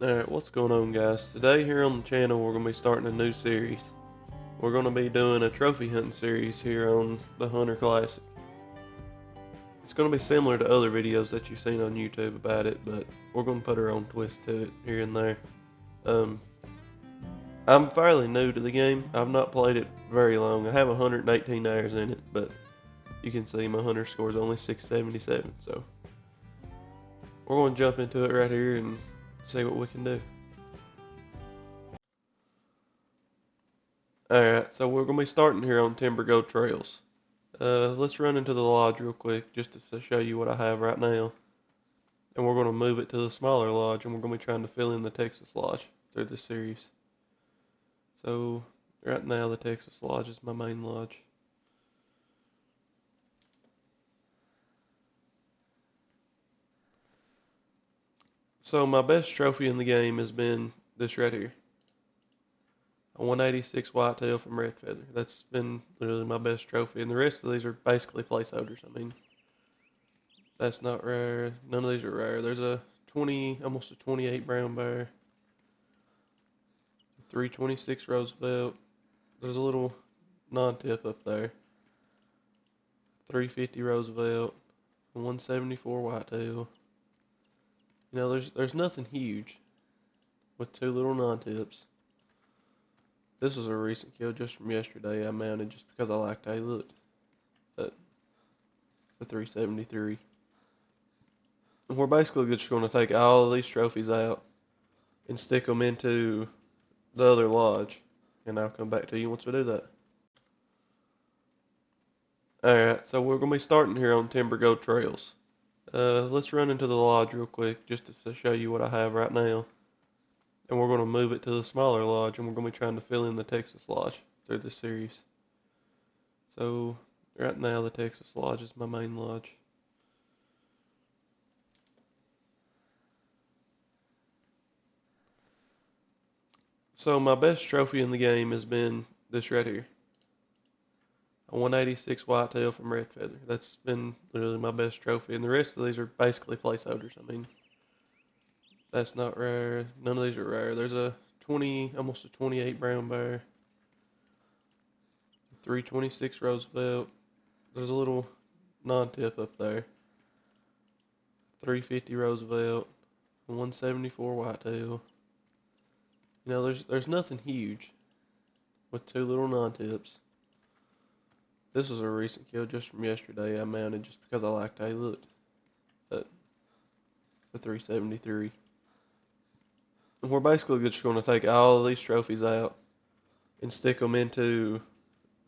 Alright, what's going on, guys? Today here on the channel we're going to be starting a new series. We're going to be doing a trophy hunting series here on the Hunter Classic. It's going to be similar to other videos that you've seen on YouTube about it, but we're going to put our own twist to it here and there. Um, I'm fairly new to the game. I've not played it very long. I have 118 hours in it, but you can see my hunter score is only 677, so we're going to jump into it right here and see what we can do. Alright, so we're going to be starting here on Timber Goat Trails. Let's run into the lodge real quick just to show you what I have right now. And we're going to move it to the smaller lodge, and we're going to be trying to fill in the Texas lodge through this series. So right now the Texas lodge is my main lodge. So my best trophy in the game has been this right here. A 186 whitetail from Red Feather. That's been literally my best trophy, and the rest of these are basically placeholders. I mean, that's not rare. None of these are rare. There's a 20, almost a 28 brown bear, 326 Roosevelt. There's a little non-tip up there. 350 Roosevelt, 174 whitetail. You know, there's nothing huge with two little non-tips. This was a recent kill just from yesterday. I mounted just because I liked how he looked. But it's a 373. And we're basically just going to take all of these trophies out and stick them into the other lodge. And I'll come back to you once we do that. Alright, so we're going to be starting here on Timber Goat Trails. Let's run into the lodge real quick just to show you what I have right now. And we're going to move it to the smaller lodge, and we're going to be trying to fill in the Texas lodge through this series. So right now the Texas lodge is my main lodge. So my best trophy in the game has been this right here. A 186 whitetail from Red Feather. That's been literally my best trophy, and the rest of these are basically placeholders. I mean, that's not rare. None of these are rare. There's a 20, almost a 28 brown bear, 326 Roosevelt. There's a little non-tip up there. 350 Roosevelt, 174 whitetail. You know, there's nothing huge with two little non-tips. This was a recent kill just from yesterday. I mounted just because I liked how he looked. But it's a 373. And we're basically just going to take all of these trophies out and stick them into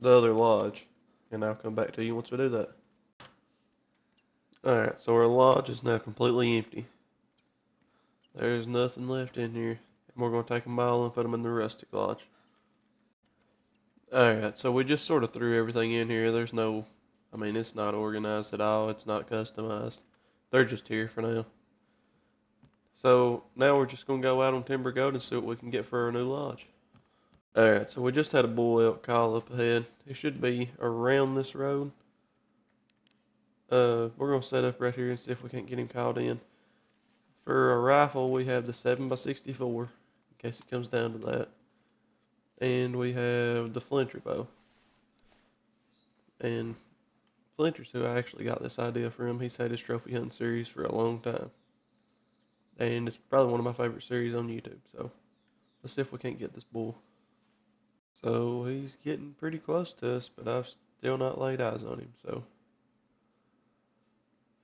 the other lodge. And I'll come back to you once we do that. Alright, so our lodge is now completely empty. There's nothing left in here. And we're going to take them all and put them in the rustic lodge. Alright, so we just sort of threw everything in here. There's no, I mean, it's not organized at all. It's not customized. They're just here for now. So now we're just going to go out on Timber Goat and see what we can get for our new lodge. Alright, so we just had a bull elk call up ahead. It should be around this road. We're going to set up right here and see if we can't get him called in. For a rifle, we have the 7x64, in case it comes down to that. And we have the Flintry bow. And Flinter's who I actually got this idea from. He's had his trophy hunting series for a long time. And it's probably one of my favorite series on YouTube. So let's see if we can't get this bull. So he's getting pretty close to us, but I've still not laid eyes on him. So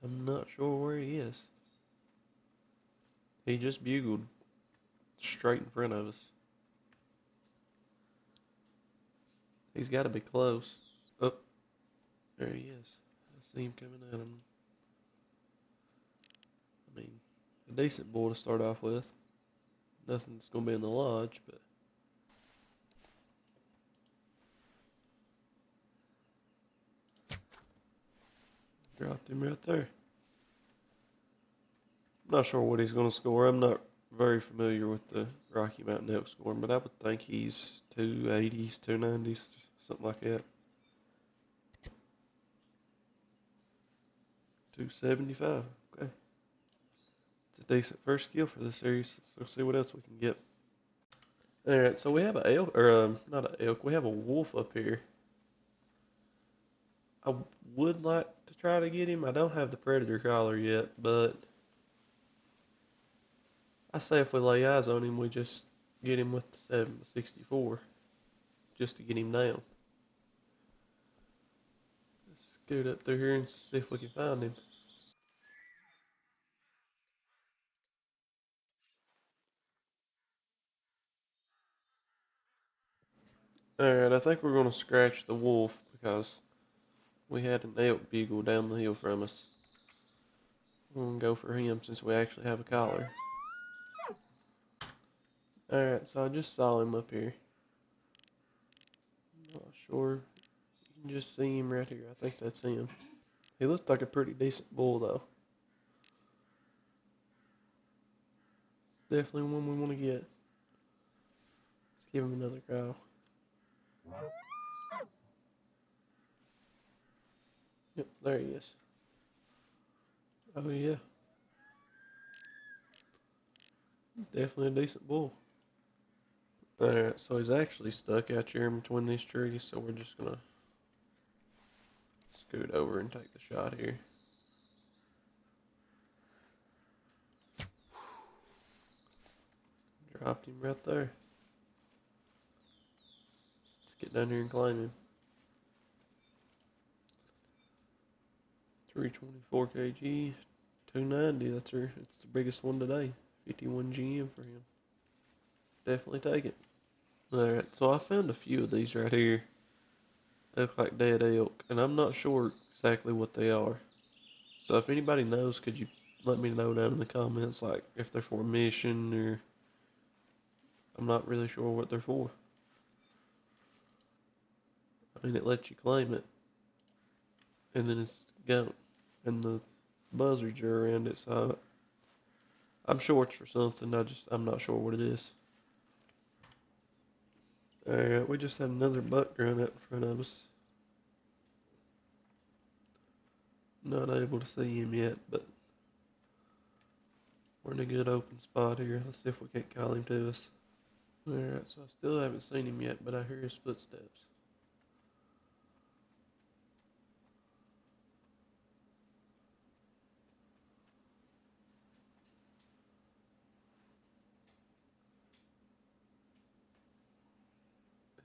I'm not sure where he is. He just bugled straight in front of us. He's got to be close. Oh, there he is. I see him coming at him. I mean, a decent bull to start off with. Nothing's going to be in the lodge, but dropped him right there. I'm not sure what he's going to score. I'm not very familiar with the Rocky Mountain elk scoring, but I would think he's 280s, 290s, something like that. 275. Okay. It's a decent first kill for this series. Let's see what else we can get. Alright, so we have a elk, or not an elk, we have a wolf up here. I would like to try to get him. I don't have the predator collar yet, but I say if we lay eyes on him, we just get him with the 7.64 just to get him down. Let's scoot up through here and see if we can find him. Alright, I think we're going to scratch the wolf because we had an elk bugle down the hill from us. We're going to go for him since we actually have a collar. Alright, so I just saw him up here. Not sure. You can just see him right here. I think that's him. He looked like a pretty decent bull though. Definitely one we want to get. Let's give him another go. Yep, there he is. Oh yeah, definitely a decent bull. Alright, so he's actually stuck out here in between these trees, so we're just gonna scoot over and take the shot here. Dropped him right there. Let's get down here and claim him. 324 kg, 290. It's the biggest one today. 51 GM for him. Definitely take it. Alright, so I found a few of these right here. They look like dead elk, and I'm not sure exactly what they are. So if anybody knows, could you let me know down in the comments, like if they're for a mission or I'm not really sure what they're for. I mean, it lets you claim it, and then it's gone, and the buzzards are around it. So I'm sure it's for something. I'm not sure what it is. Alright, we just had another buck grunt up in front of us. Not able to see him yet, but we're in a good open spot here. Let's see if we can't call him to us. Alright, so I still haven't seen him yet, but I hear his footsteps.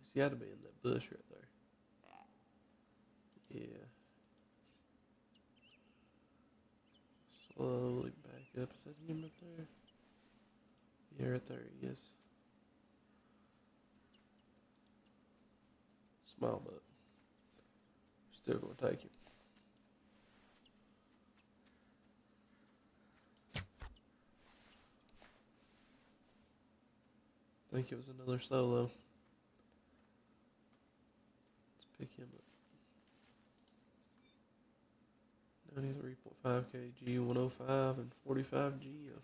He's got to be in that bush right there. Yeah. Slowly back up. Is that him up there? Yeah, right there he is. Small buck. Still gonna take him. I think it was another solo. Let's pick him up. 93.5 kg, 105 and 45 GM.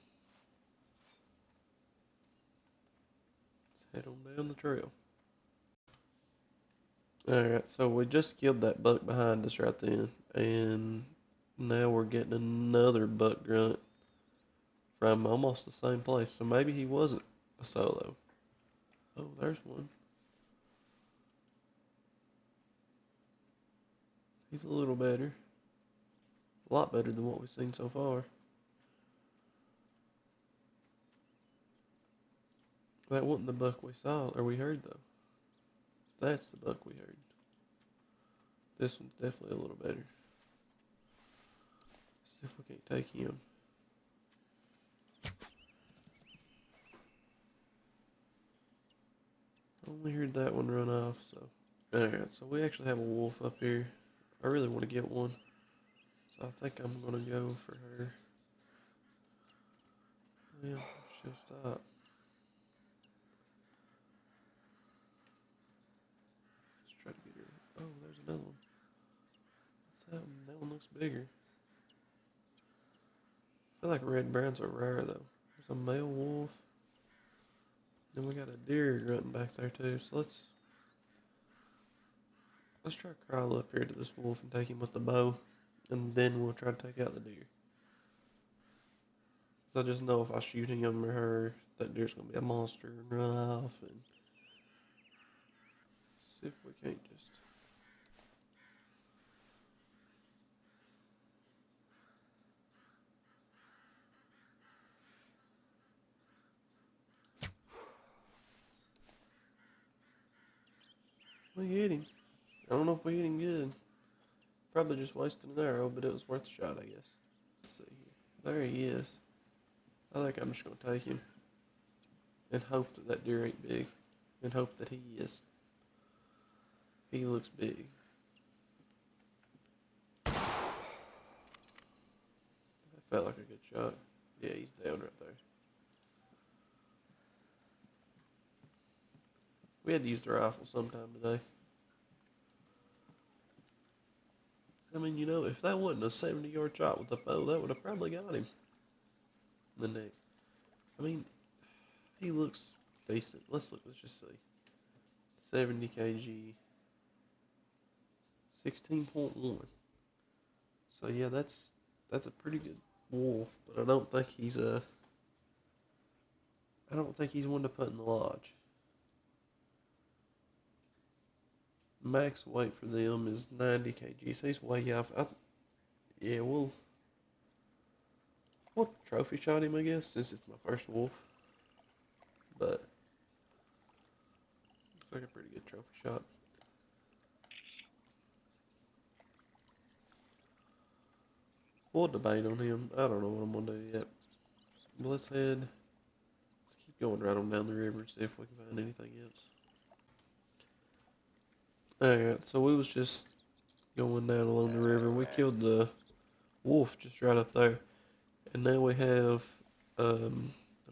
Let's head on down the trail. Alright, so we just killed that buck behind us right then, and now we're getting another buck grunt from almost the same place, so maybe he wasn't a solo. Oh, there's one. He's a little better. A lot better than what we've seen so far. That wasn't the buck we saw, or we heard though. That's the buck we heard. This one's definitely a little better. See if we can't take him. Only heard that one run off, so. Alright, so we actually have a wolf up here. I really want to get one. So I think I'm going to go for her. Well, she'll stop. Let's try to get her. Oh, there's another one. What's that one? That one looks bigger. I feel like red browns are rare though. There's a male wolf. Then we got a deer grunting back there too. So let's try to crawl up here to this wolf and take him with the bow. And then we'll try to take out the deer. 'Cause I just know if I shoot him or her, that deer's gonna be a monster and run off. And see if we can't just. We hit him. I don't know if we hit him good. Probably just wasted an arrow, but it was worth a shot, I guess. Let's see here. There he is. I think I'm just gonna take him and hope that that deer ain't big, and hope that he is. He looks big. That felt like a good shot. Yeah, he's down right there. We had to use the rifle sometime today. I mean, if that wasn't a 70-yard shot with a bow, that would have probably got him in the neck. I mean, he looks decent. Let's just see. 70 kg, 16.1. So yeah, that's a pretty good wolf, but I don't think he's one to put in the lodge. Max weight for them is 90 kg, so he's way off. Yeah, we'll trophy shot him, I guess, since it's my first wolf. But looks like a pretty good trophy shot. We'll debate on him. I don't know what I'm gonna do yet. But let's keep going right on down the river and see if we can find anything else. Alright, so we was just going down along the river. We killed the wolf just right up there. And now we have a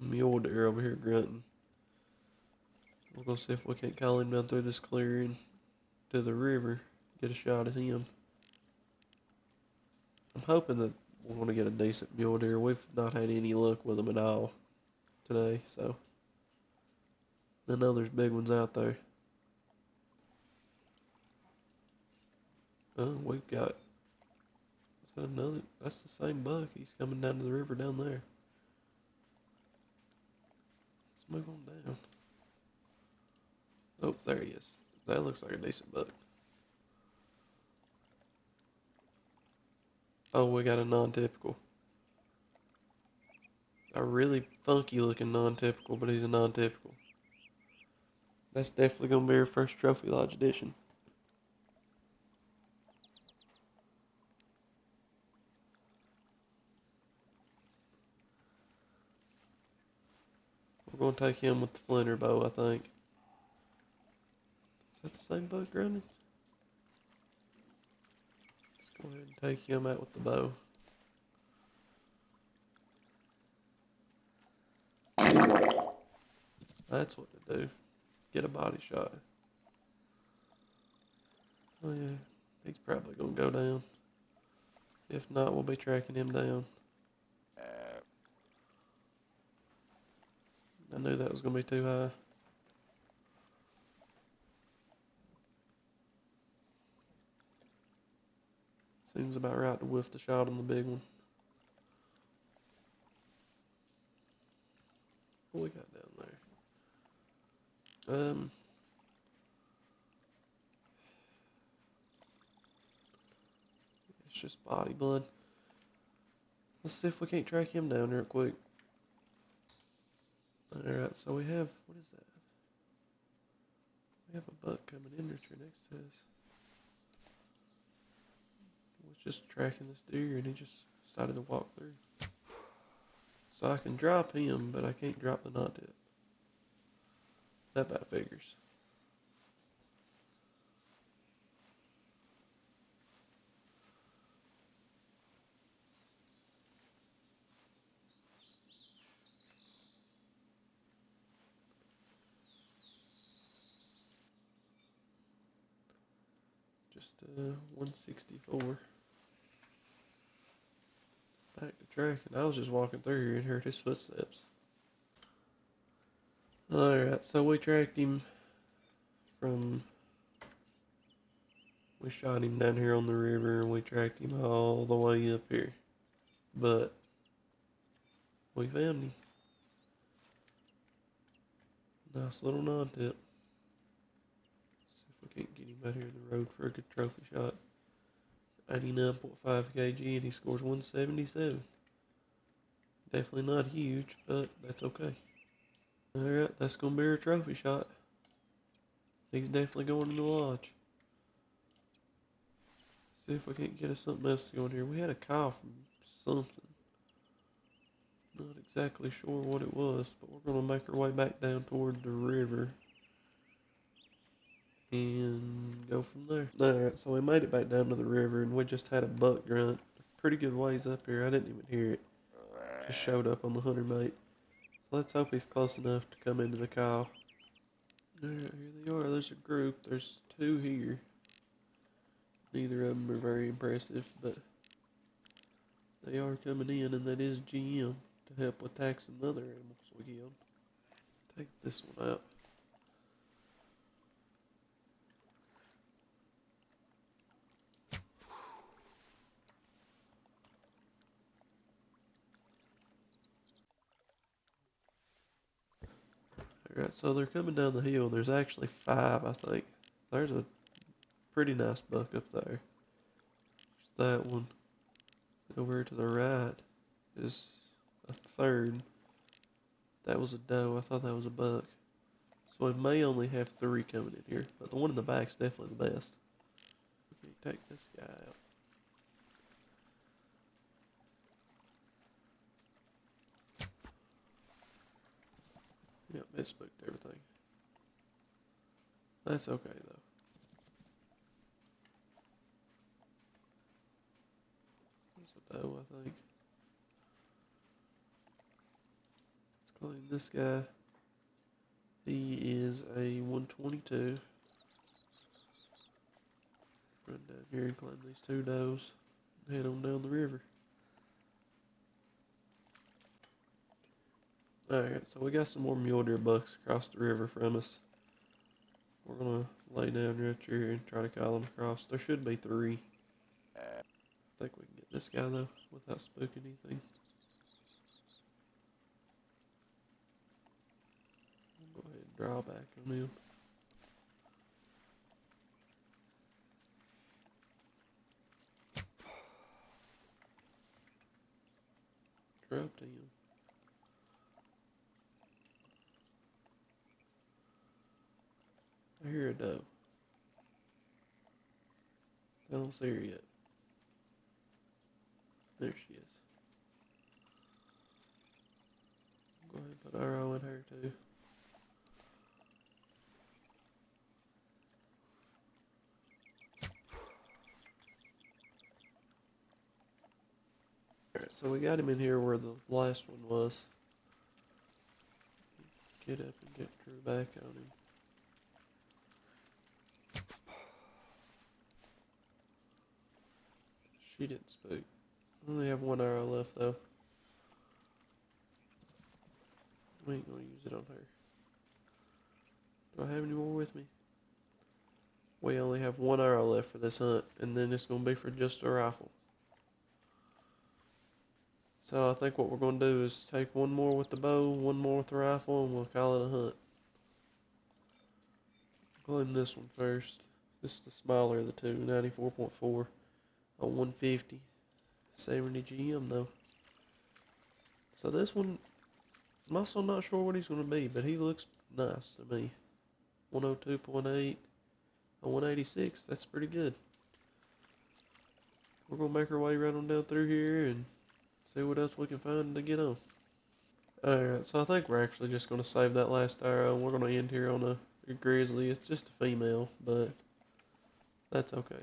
mule deer over here grunting. We're gonna see if we can't call him down through this clearing to the river, get a shot at him. I'm hoping that we're gonna get a decent mule deer. We've not had any luck with them at all today, so I know there's big ones out there. Oh, we've got another. That's the same buck. He's coming down to the river down there. Let's move on down. Oh, there he is. That looks like a decent buck. Oh, we got a non-typical. A really funky looking non-typical, but he's a non-typical. That's definitely gonna be our first Trophy Lodge edition. We're gonna take him with the flinter bow, I think. Is that the same buck running? Let's go ahead and take him out with the bow. That's what to do. Get a body shot. Oh yeah, he's probably gonna go down. If not, we'll be tracking him down. I knew that was gonna be too high. Seems about right to whiff the shot on the big one. What we got down there? It's just body blood. Let's see if we can't track him down real quick. Alright, so we have, what is that? We have a buck coming in right here next to us. I was just tracking this deer and he just decided to walk through. So I can drop him, but I can't drop the knot tip. That about figures. Just 164. Back to tracking. I was just walking through here and heard his footsteps. Alright, so we tracked him from. We shot him down here on the river and we tracked him all the way up here. But We found him. Nice little non-tip. See if we can't get him out here in the road for a good trophy shot. 89.5 kg and he scores 177. Definitely not huge, but that's okay. Alright, that's gonna be our trophy shot. He's definitely going in the lodge. See if we can't get us something else to go in here. We had a call from something. Not exactly sure what it was, but we're gonna make our way back down toward the river and go from there. Alright, so we made it back down to the river and we just had a buck grunt. Pretty good ways up here. I didn't even hear it. Just showed up on the hunter mate. So let's hope he's close enough to come into the call. Alright, here they are. There's a group. There's two here. Neither of them are very impressive, but they are coming in, and that is GM to help with taxing the other animals we killed. Take this one out. Alright, so they're coming down the hill. There's actually 5, I think. There's a pretty nice buck up there. There's that one. Over to the right is a third. That was a doe. I thought that was a buck. So we may only have 3 coming in here, but the one in the back is definitely the best. Okay, take this guy out. Yep, it spooked everything. That's okay though. There's a doe, I think. Let's claim this guy. He is a 122. Run down here and claim these 2 does. And head on down the river. Alright, so we got some more mule deer bucks across the river from us. We're gonna lay down right here and try to call them across. There should be 3. I think we can get this guy though without spooking anything. Go ahead and draw back on him. Dropped him. I hear a doe. I don't see her yet. There she is. Go ahead and put arrow in her too. Alright, so we got him in here where the last one was. Get up and get Drew back on him. She didn't spook. I only have 1 arrow left though. We ain't gonna use it on her. Do I have any more with me? We only have 1 arrow left for this hunt, and then it's gonna be for just a rifle. So I think what we're gonna do is take 1 more with the bow, 1 more with the rifle, and we'll call it a hunt. Claim this one first. This is the smaller of the two, 94.4 on 150. 70 GM though. So this one, I'm also not sure what he's going to be, but he looks nice to me. 102.8 on 186, that's pretty good. We're going to make our way right on down through here and see what else we can find to get on. Alright, so I think we're actually just going to save that last arrow and we're going to end here on a grizzly. It's just a female, but that's okay.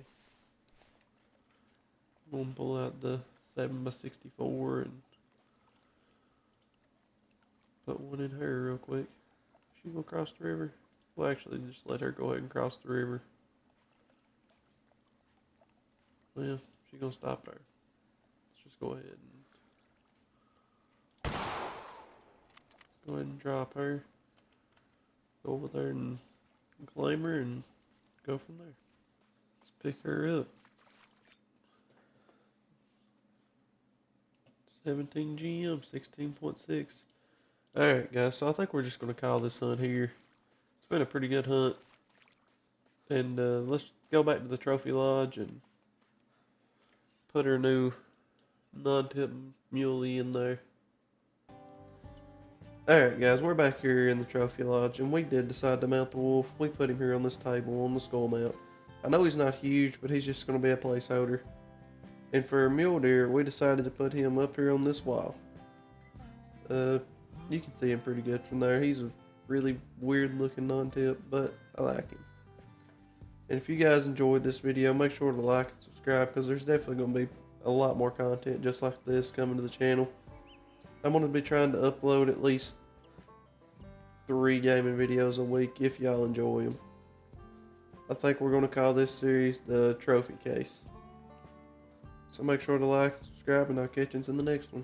I'm going to pull out the 7x64 and put one in her real quick. She gonna cross the river? We'll actually just let her go ahead and cross the river. Well, she's gonna stop there. Let's just go ahead and drop her. Go over there and claim her and go from there. Let's pick her up. 17 GM, 16.6. Alright, guys, so I think we're just going to call this hunt here. It's been a pretty good hunt. And let's go back to the trophy lodge and put our new non-tip muley in there. Alright, guys, we're back here in the trophy lodge, and we did decide to mount the wolf. We put him here on this table on the skull mount. I know he's not huge, but he's just going to be a placeholder. And for mule deer, we decided to put him up here on this wall. You can see him pretty good from there. He's a really weird looking non-tip, but I like him. And if you guys enjoyed this video, make sure to like and subscribe, because there's definitely going to be a lot more content just like this coming to the channel. I'm going to be trying to upload at least 3 gaming videos a week if y'all enjoy them. I think we're going to call this series the Trophy Case. So make sure to like and subscribe, and I'll catch you in the next one.